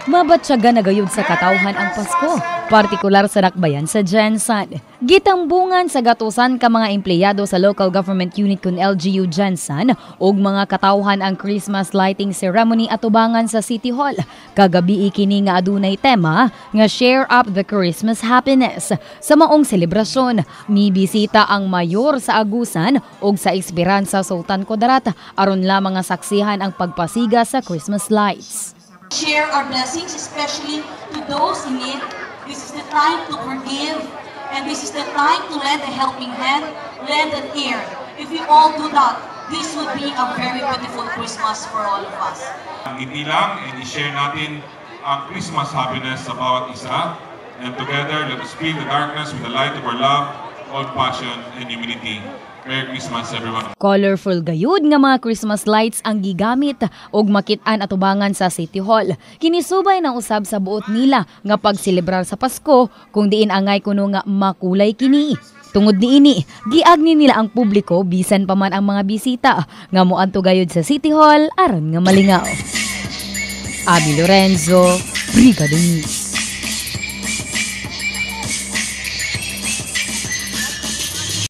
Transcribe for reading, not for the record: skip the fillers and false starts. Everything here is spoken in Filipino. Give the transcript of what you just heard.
Mabatyaga na gayud sa katawhan ang Pasko, partikular sa dakbayan sa Jensan. Gitambungan sa gatusan ka mga empleyado sa local government unit kun LGU Jensan ug mga katawhan ang Christmas lighting ceremony atubangan sa City Hall. Kagabi kini nga adunay tema nga Share Up the Christmas Happiness. Sa maong selebrasyon, mibisita ang mayor sa Agusan ug sa Esperanza Sultan Kudarat aron lamang nga saksihan ang pagpasiga sa Christmas lights. Share our blessings, especially to those in need. This is the time to forgive, and this is the time to lend a helping hand, lend an ear. If we all do that, this would be a very beautiful Christmas for all of us. Itilang and i-share natin ang Christmas happiness sa bawat isa, and together let us fill the darkness with the light of our love, all passion, and humility. Merry Christmas, everyone. Colorful gayud nga mga Christmas lights ang gigamit og makit-an atubangan sa City Hall. Kinisubay ng usab sa buot nila nga pagselebrar sa Pasko kung diin angay kuno nga makulay kini. Tungod niini, giagni nila ang publiko bisan pa man ang mga bisita nga moadto gayud sa City Hall aron nga malingaw. Abi Lorenzo, Brigada News.